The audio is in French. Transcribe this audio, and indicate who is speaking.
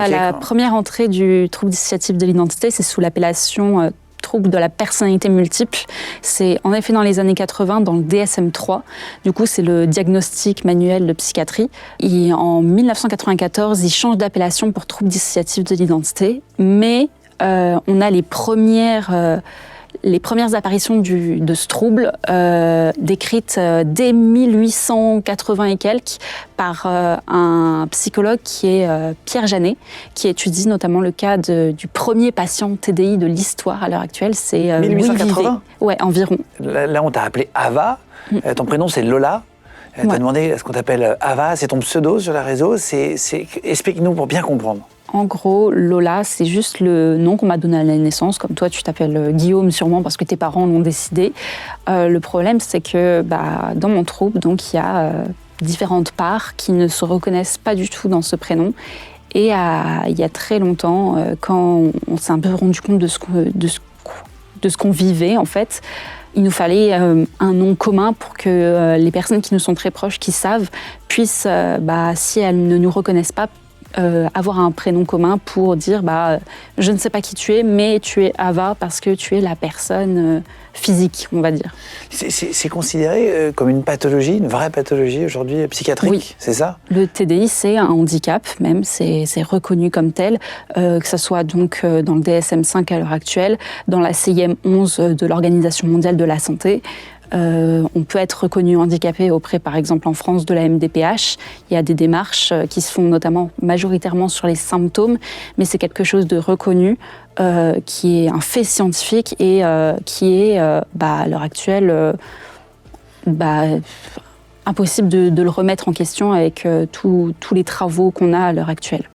Speaker 1: La première entrée du trouble dissociatif de l'identité, c'est sous l'appellation trouble de la personnalité multiple. C'est en effet dans les années 80 dans le DSM-3. Du coup, c'est le diagnostic manuel de psychiatrie. Et en 1994, il change d'appellation pour trouble dissociatif de l'identité. Mais on a les premières apparitions de ce trouble décrites dès 1880 et quelques par un psychologue qui est Pierre Janet, qui étudie notamment le cas du premier patient TDI de l'histoire à l'heure actuelle. C'est
Speaker 2: 1880 ?
Speaker 1: Ouais, environ.
Speaker 2: Là, on t'a appelé Ava. Ton prénom, c'est Lola. T'as demandé ce qu'on t'appelle Ava. C'est ton pseudo sur les réseaux. Explique-nous pour bien comprendre.
Speaker 1: En gros, Lola, c'est juste le nom qu'on m'a donné à la naissance. Comme toi, tu t'appelles Guillaume sûrement parce que tes parents l'ont décidé. Le problème, c'est que dans mon trouble, donc, il y a différentes parts qui ne se reconnaissent pas du tout dans ce prénom. Et il y a très longtemps, quand on s'est un peu rendu compte de ce qu'on vivait, en fait, il nous fallait un nom commun pour que les personnes qui nous sont très proches, qui savent, puissent, si elles ne nous reconnaissent pas, avoir un prénom commun pour dire je ne sais pas qui tu es, mais tu es Ava parce que tu es la personne physique, on va dire.
Speaker 2: C'est considéré comme une pathologie, une vraie pathologie aujourd'hui psychiatrique,
Speaker 1: oui.
Speaker 2: C'est ça ?
Speaker 1: Le TDI, c'est un handicap, même, c'est reconnu comme tel, que ce soit donc dans le DSM-5 à l'heure actuelle, dans la CIM-11 de l'Organisation mondiale de la santé. On peut être reconnu handicapé auprès, par exemple en France, de la MDPH. Il y a des démarches qui se font notamment majoritairement sur les symptômes, mais c'est quelque chose de reconnu, qui est un fait scientifique et qui est, à l'heure actuelle, impossible de le remettre en question avec tous les travaux qu'on a à l'heure actuelle.